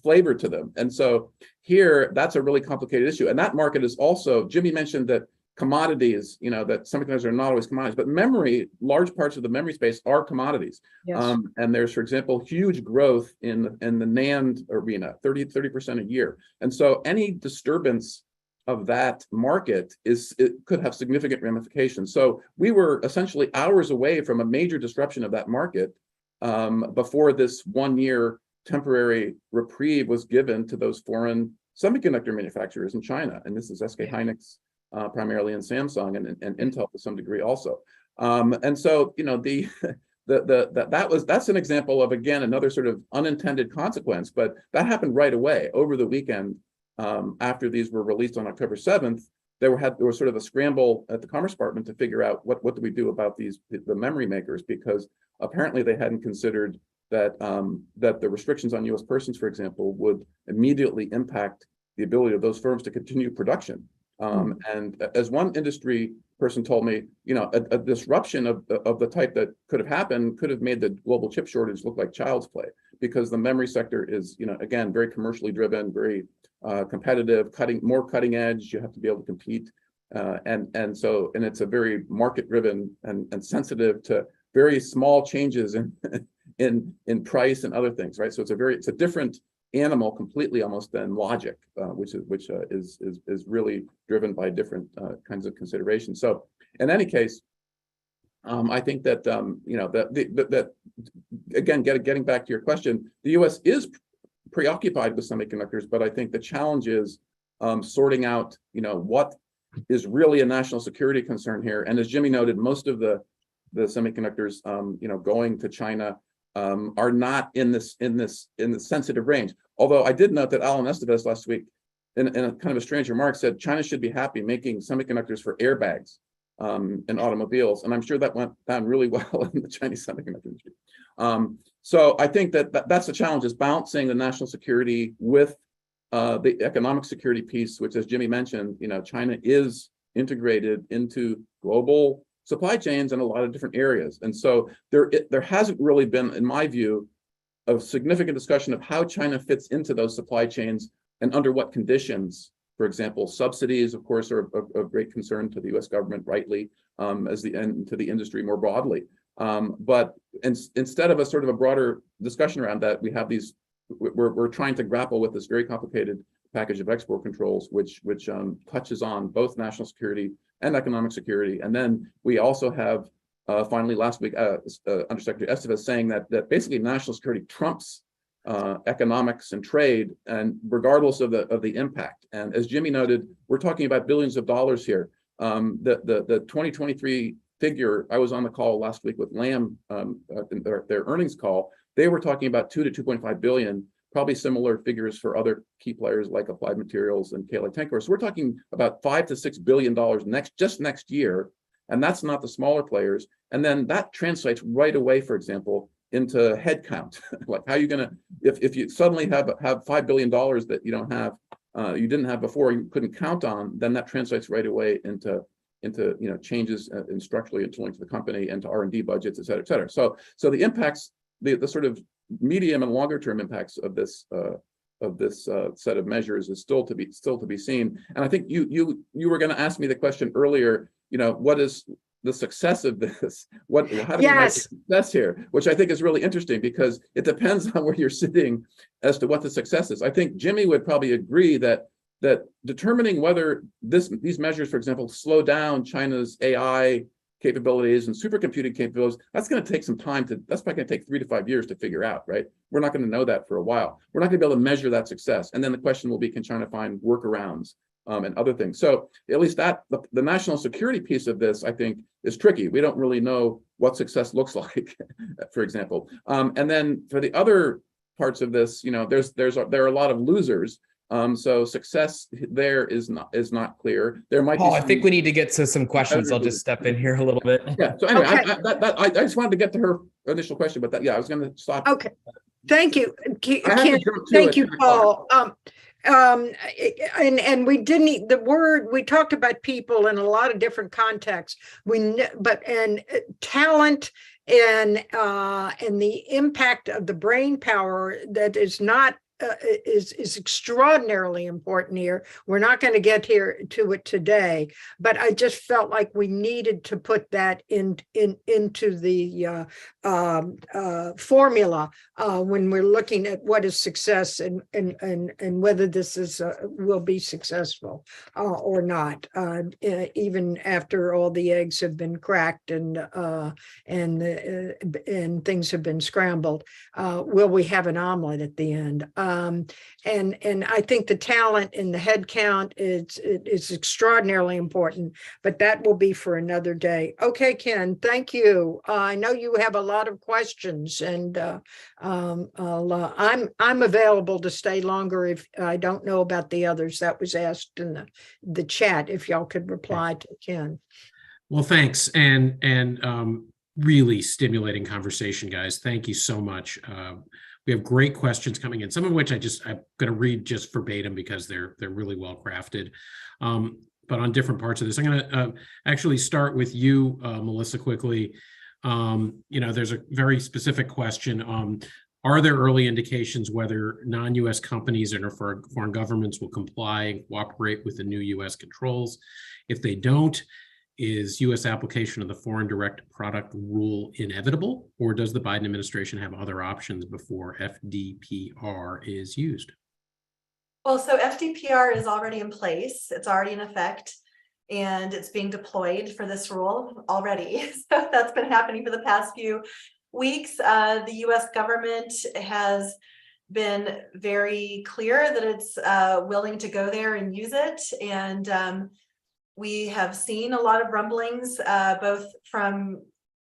flavor to them. And so here, that's a really complicated issue. And that market is also, Jimmy mentioned that commodities, you know, that semiconductors are not always commodities, but memory, large parts of the memory space are commodities. Yes. And there's, for example, huge growth in the NAND arena, 30% a year. And so any disturbance of that market it could have significant ramifications. So we were essentially hours away from a major disruption of that market before this 1 year temporary reprieve was given to those foreign semiconductor manufacturers in China. And this is SK Hynix primarily, and Samsung, and Intel to some degree also. And so, you know, that's an example of, again, another sort of unintended consequence, but that happened right away over the weekend. After these were released on October 7th, there was sort of a scramble at the Commerce Department to figure out what do we do about the memory makers, because apparently they hadn't considered that the restrictions on U.S. persons, for example, would immediately impact the ability of those firms to continue production. And as one industry person told me, you know, a disruption of the type that could have happened could have made the global chip shortage look like child's play, because the memory sector is, you know, again, very commercially driven, very competitive, more cutting edge. You have to be able to compete, and it's a very market driven and sensitive to very small changes in price and other things, right? So it's a different animal completely almost than logic, which is really driven by different kinds of considerations. So in any case, I think that you know, that again, getting back to your question, the U.S. is preoccupied with semiconductors, but I think the challenge is sorting out, you know, what is really a national security concern here. And as Jimmy noted, most of the semiconductors, you know, going to China are not in the sensitive range. Although I did note that Alan Estevez last week, in a kind of a strange remark, said China should be happy making semiconductors for airbags in automobiles, and I'm sure that went down really well in the Chinese semiconductor industry. So I think that's the challenge, is balancing the national security with the economic security piece, which, as Jimmy mentioned, you know, China is integrated into global supply chains in a lot of different areas. And so there hasn't really been, in my view, a significant discussion of how China fits into those supply chains and under what conditions. For example, subsidies, of course, are of great concern to the U.S. government, rightly, and to the industry more broadly. But instead of a sort of a broader discussion around that, we have we're trying to grapple with this very complicated package of export controls, which touches on both national security and economic security. And then we also have finally last week, Undersecretary Estevez saying that basically national security trumps economics and trade, and regardless of the impact. And as Jimmy noted, we're talking about billions of dollars here. The 2023 figure, I was on the call last week with Lam, in their earnings call. They were talking about 2 to 2.5 billion, probably similar figures for other key players like Applied Materials and KLA Tencor. So we're talking about $5 to $6 billion next year, and that's not the smaller players. And then that translates right away, for example, into headcount. Like, how are you going to, if you suddenly have $5 billion that you don't have, you didn't have before, you couldn't count on, then that translates right away into changes in structurally influence the company and to R&D budgets, et cetera, et cetera. So the impacts, the sort of medium and longer term impacts of this set of measures is still to be seen. And I think you were going to ask me the question earlier. What is the success of this? How do you measure success here? Which I think is really interesting, because it depends on where you're sitting as to what the success is. I think Jimmy would probably agree that determining whether these measures, for example, slow down China's AI capabilities and supercomputing capabilities, that's going to take some time that's probably going to take 3 to 5 years to figure out, right? We're not going to know that for a while. We're not going to be able to measure that success. And then the question will be, can China find workarounds and other things? So at least the national security piece of this, I think, is tricky. We don't really know what success looks like, for example. And then for the other parts of this, there are a lot of losers. So success there is not clear. There might Paul, be I think we need to get to some questions. I'll just step in here a little bit. Yeah. So anyway, Okay. I just wanted to get to her initial question, but I was going to stop. Okay. Thank you. Thank you, Paul. And we didn't, we talked about people in a lot of different contexts. Talent and the impact of the brain power that is not is extraordinarily important here. We're not going to get to it today, but I just felt like we needed to put that into the formula when we're looking at what is success and whether this is will be successful or not, even after all the eggs have been cracked and things have been scrambled. Will we have an omelet at the end? And I think the talent in the head count is extraordinarily important, but that will be for another day. Okay, Ken, thank you. I know you have a lot of questions, and I'm available to stay longer if I don't know about the others that was asked in the chat. If y'all could reply to Ken. Well, thanks, and really stimulating conversation, guys. Thank you so much. We have great questions coming in, some of which I'm going to read just verbatim because they're really well crafted. But on different parts of this, I'm going to actually start with you, Melissa, quickly. There's a very specific question. Are there early indications whether non-U.S. companies and foreign governments will comply and cooperate with the new U.S. controls? If they don't, is U.S. application of the Foreign Direct Product Rule inevitable, or does the Biden administration have other options before FDPR is used? Well, so FDPR is already in place. It's already in effect, and it's being deployed for this rule already. So that's been happening for the past few weeks. The U.S. government has been very clear that it's willing to go there and use it. And we have seen a lot of rumblings, both from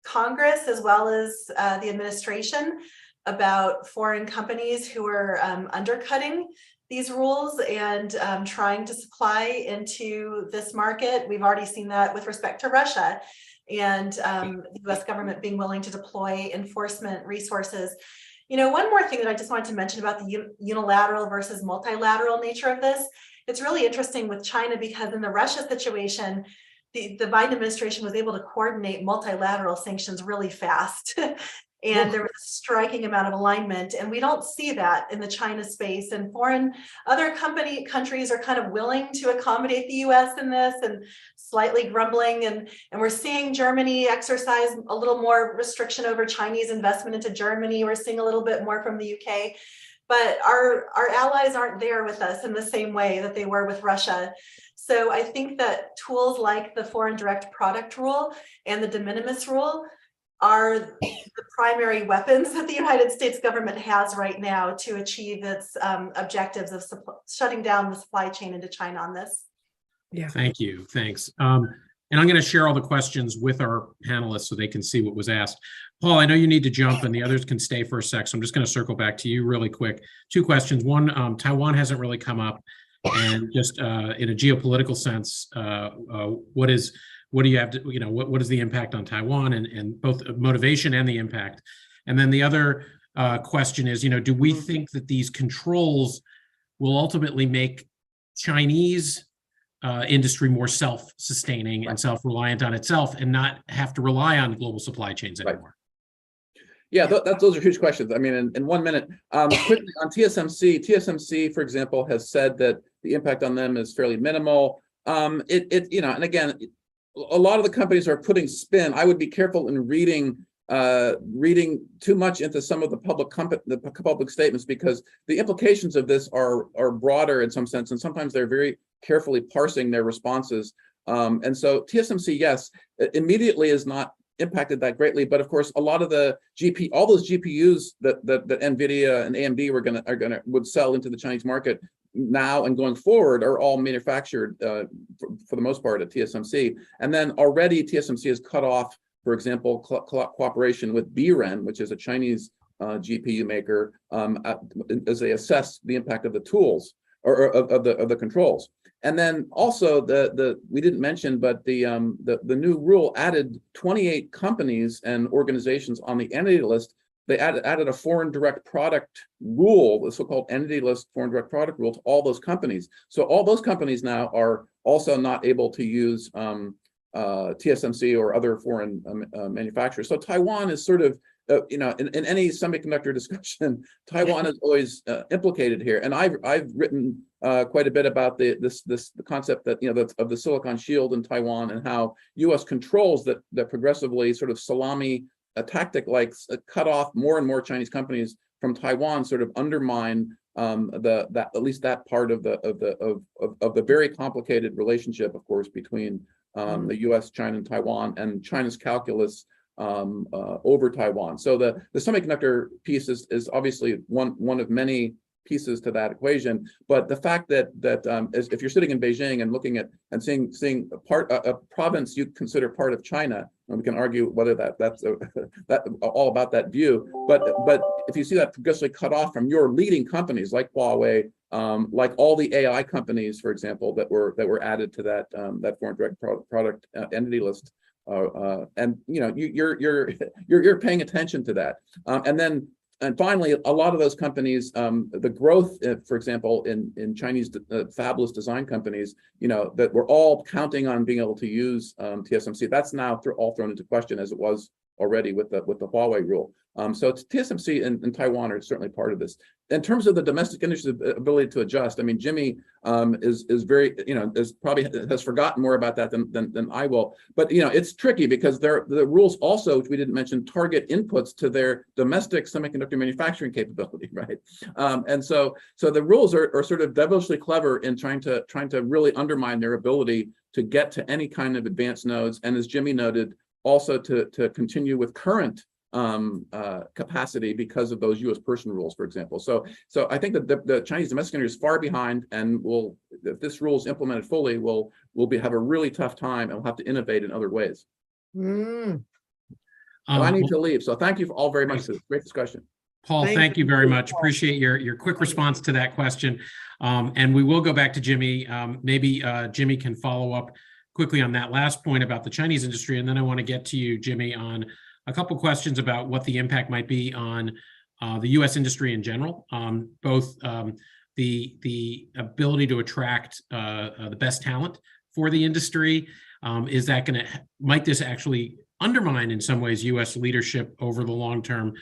Congress as well as the administration, about foreign companies who are undercutting these rules and trying to supply into this market. We've already seen that with respect to Russia, and the U.S. government being willing to deploy enforcement resources. One more thing that I just wanted to mention about the unilateral versus multilateral nature of this. It's really interesting with China, because in the Russia situation, the Biden administration was able to coordinate multilateral sanctions really fast. And there was a striking amount of alignment, and we don't see that in the China space. And other countries are kind of willing to accommodate the U.S. in this, and slightly grumbling. And we're seeing Germany exercise a little more restriction over Chinese investment into Germany. We're seeing a little bit more from the UK. but our allies aren't there with us in the same way that they were with Russia. So I think that tools like the foreign direct product rule and the de minimis rule are the primary weapons that the United States government has right now to achieve its objectives of shutting down the supply chain into China on this. Yeah. Thank you. Thanks. And I'm going to share all the questions with our panelists so they can see what was asked. Paul, I know you need to jump and the others can stay for a sec, so I'm just going to circle back to you really quick. Two questions. One, Taiwan hasn't really come up, and just in a geopolitical sense, what do you have to, what is the impact on Taiwan, and both motivation and the impact? And then the other question is, do we think that these controls will ultimately make Chinese industry more self-sustaining and self-reliant on itself and not have to rely on global supply chains anymore? Yeah, those are huge questions. I mean, in 1 minute, quickly on TSMC, for example, has said that the impact on them is fairly minimal. And again, a lot of the companies are putting spin. I would be careful in reading too much into some of the public statements, because the implications of this are broader in some sense, and sometimes they're very carefully parsing their responses. And so TSMC, yes, immediately is not impacted that greatly, but of course, a lot of the all those GPUs that NVIDIA and AMD would sell into the Chinese market now and going forward are all manufactured for the most part at TSMC. And then already TSMC has cut off, for example, cooperation with BREN, which is a Chinese GPU maker, as they assess the impact of the tools or of the controls. And then also we didn't mention, but the new rule added 28 companies and organizations on the entity list. They added a foreign direct product rule, the so-called entity list foreign direct product rule, to all those companies. So all those companies now are also not able to use TSMC or other foreign manufacturers. So Taiwan is sort of, in any semiconductor discussion, Taiwan is always implicated here. And I've written quite a bit about the concept that of the Silicon Shield in Taiwan, and how U.S. controls that progressively sort of salami tactic like cut off more and more Chinese companies from Taiwan sort of undermine at least that part of the very complicated relationship, of course, between the U.S., China, and Taiwan, and China's calculus over Taiwan. So the semiconductor piece is obviously one of many pieces to that equation. But the fact that if you're sitting in Beijing and looking at and seeing a province you consider part of China, and we can argue whether that's all about that view. But if you see that progressively cut off from your leading companies like Huawei, like all the AI companies, for example, that were added to that foreign direct product entity list, and you're paying attention to that, and finally, a lot of those companies, the growth, for example, in Chinese fabless design companies, that were all counting on being able to use TSMC, that's now all thrown into question, as it was already with the Huawei rule. So TSMC and Taiwan are certainly part of this. In terms of the domestic industry's ability to adjust, I mean, Jimmy is very, has forgotten more about that than I will. But it's tricky because the rules also, which we didn't mention, target inputs to their domestic semiconductor manufacturing capability, right? And so the rules are sort of devilishly clever in trying to really undermine their ability to get to any kind of advanced nodes, and as Jimmy noted, also to continue with current capacity because of those U.S. person rules, for example. So I think that the Chinese domestic industry is far behind, and if this rule is implemented fully, we'll have a really tough time, and we'll have to innovate in other ways. I need to leave, so thank you all very much for this great discussion. Paul, thank you very much. Appreciate your quick response to that question. And we will go back to Jimmy. Maybe Jimmy can follow up quickly on that last point about the Chinese industry, and then I want to get to you, Jimmy, on a couple questions about what the impact might be on the U.S. industry in general, both the ability to attract the best talent for the industry. Might this actually undermine in some ways U.S. leadership over the long term?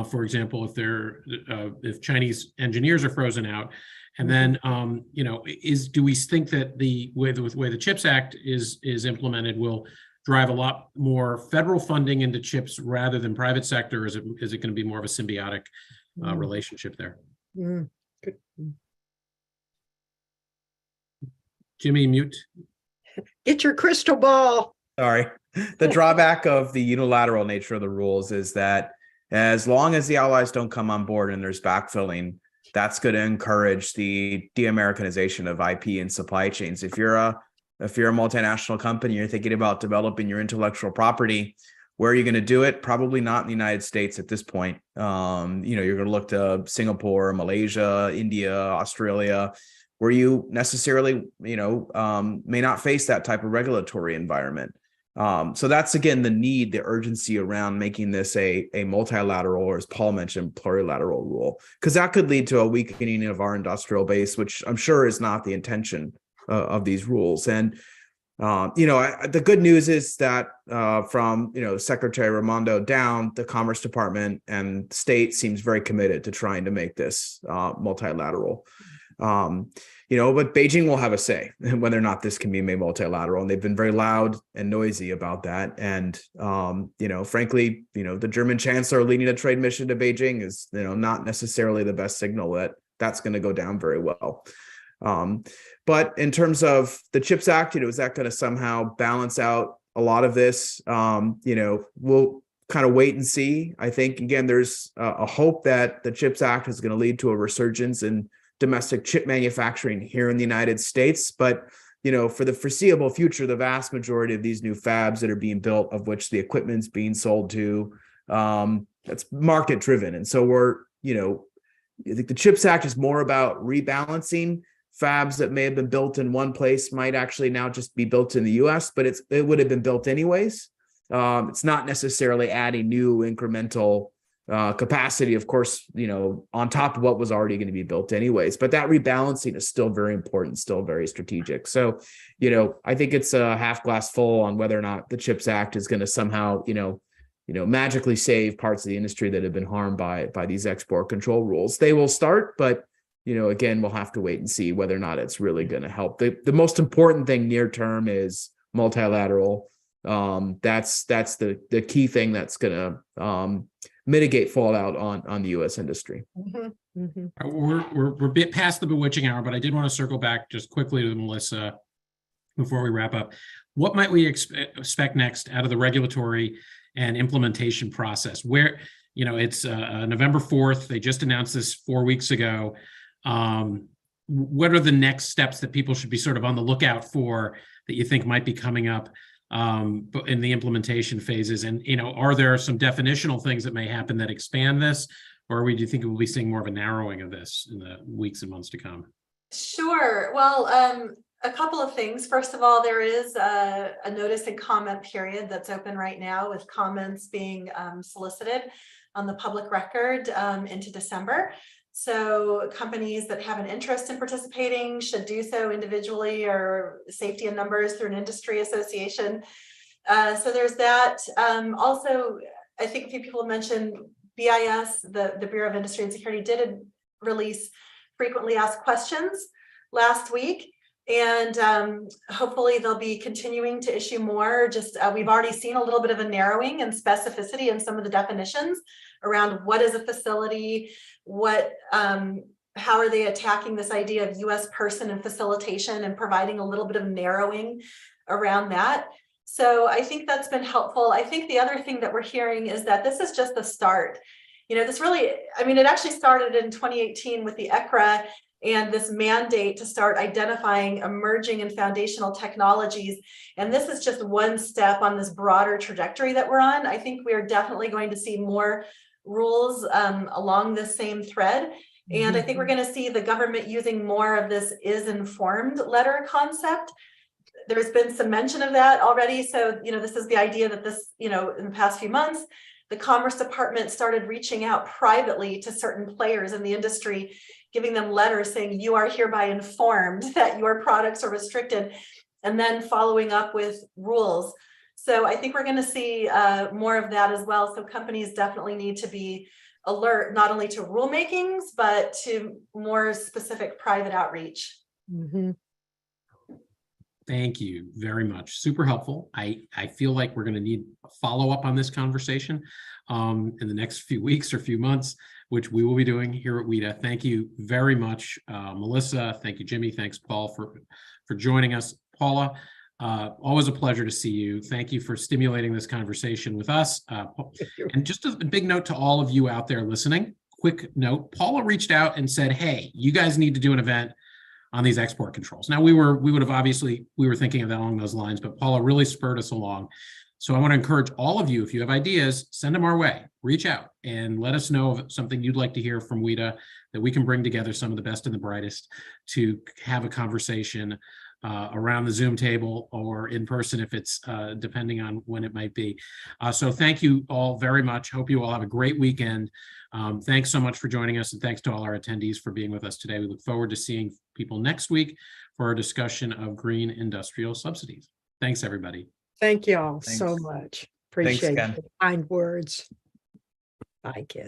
For example, if Chinese engineers are frozen out, and then do we think that the way the CHIPS Act is implemented will drive a lot more federal funding into chips rather than private sector? Is it going to be more of a symbiotic relationship there? Good. Jimmy, mute. Get your crystal ball. Sorry. The drawback of the unilateral nature of the rules is that as long as the allies don't come on board and there's backfilling, that's going to encourage the de-Americanization of IP and supply chains. If you're a multinational company, you're thinking about developing your intellectual property, where are you going to do it? Probably not in the United States at this point. You're going to look to Singapore, Malaysia, India, Australia, where you necessarily, may not face that type of regulatory environment. So that's, again, the urgency around making this a multilateral, or as Paul mentioned, plurilateral rule, because that could lead to a weakening of our industrial base, which I'm sure is not the intention of these rules. And, the good news is that from, Secretary Raimondo down, the Commerce Department and state seems very committed to trying to make this multilateral. But Beijing will have a say whether or not this can be made multilateral, and they've been very loud and noisy about that. And frankly, the German chancellor leading a trade mission to Beijing is not necessarily the best signal that that's going to go down very well. But in terms of the CHIPS Act, is that going to somehow balance out a lot of this? We'll kind of wait and see. I think, again, there's a hope that the CHIPS Act is going to lead to a resurgence in domestic chip manufacturing here in the United States. But, for the foreseeable future, the vast majority of these new fabs that are being built, of which the equipment's being sold to, that's market driven. And so I think the CHIPS Act is more about rebalancing. Fabs that may have been built in one place might actually now just be built in the U.S., but it would have been built anyways. It's not necessarily adding new incremental capacity, of course, on top of what was already going to be built anyways. But that rebalancing is still very important, still very strategic. So, I think it's a half glass full on whether or not the CHIPS Act is going to somehow, magically save parts of the industry that have been harmed by these export control rules. They will start, but again, we'll have to wait and see whether or not it's really going to help. The most important thing near term is multilateral. That's the key thing that's going to mitigate fallout on the U.S. industry. Mm-hmm. Mm-hmm. We're a bit past the bewitching hour, but I did want to circle back just quickly to Melissa before we wrap up. What might we expect next out of the regulatory and implementation process? Where, it's November 4th. They just announced this 4 weeks ago. What are the next steps that people should be sort of on the lookout for that you think might be coming up in the implementation phases? And, are there some definitional things that may happen that expand this, or do you think we'll be seeing more of a narrowing of this in the weeks and months to come? Sure. Well, a couple of things. First of all, there is a notice and comment period that's open right now, with comments being solicited on the public record into December. So companies that have an interest in participating should do so individually or safety in numbers through an industry association. So there's that. Also, I think a few people mentioned BIS, the Bureau of Industry and Security, did release frequently asked questions last week. And hopefully they'll be continuing to issue more. We've already seen a little bit of a narrowing and specificity in some of the definitions around what is a facility, how are they attacking this idea of U.S. person and facilitation, and providing a little bit of narrowing around that. So I think that's been helpful. I think the other thing that we're hearing is that this is just the start. It actually started in 2018 with the ECRA and this mandate to start identifying emerging and foundational technologies. And this is just one step on this broader trajectory that we're on. I think we are definitely going to see more rules along this same thread. And I think we're going to see the government using more of this is informed letter concept. There's been some mention of that already. So, this is the idea that this, in the past few months, the Commerce Department started reaching out privately to certain players in the industry, giving them letters saying you are hereby informed that your products are restricted, and then following up with rules. So I think we're going to see more of that as well. So companies definitely need to be alert, not only to rulemakings, but to more specific private outreach. Mm-hmm. Thank you very much. Super helpful. I feel like we're going to need a follow-up on this conversation in the next few weeks or few months which we will be doing here at WITA. Thank you very much, Melissa. Thank you, Jimmy. Thanks, Paul, for joining us. Paula, always a pleasure to see you. Thank you for stimulating this conversation with us. And just a big note to all of you out there listening, quick note, Paula reached out and said, hey, you guys need to do an event on these export controls. Now, we were thinking of that along those lines, but Paula really spurred us along. So I want to encourage all of you, if you have ideas, send them our way, reach out and let us know of something you'd like to hear from WITA, that we can bring together some of the best and the brightest to have a conversation around the Zoom table or in person if it's depending on when it might be. So thank you all very much. Hope you all have a great weekend. Thanks so much for joining us, and thanks to all our attendees for being with us today. We look forward to seeing people next week for our discussion of green industrial subsidies. Thanks, everybody. Thank you all so Thanks. much. Thanks, Appreciate Ken. the kind words. Bye, kids.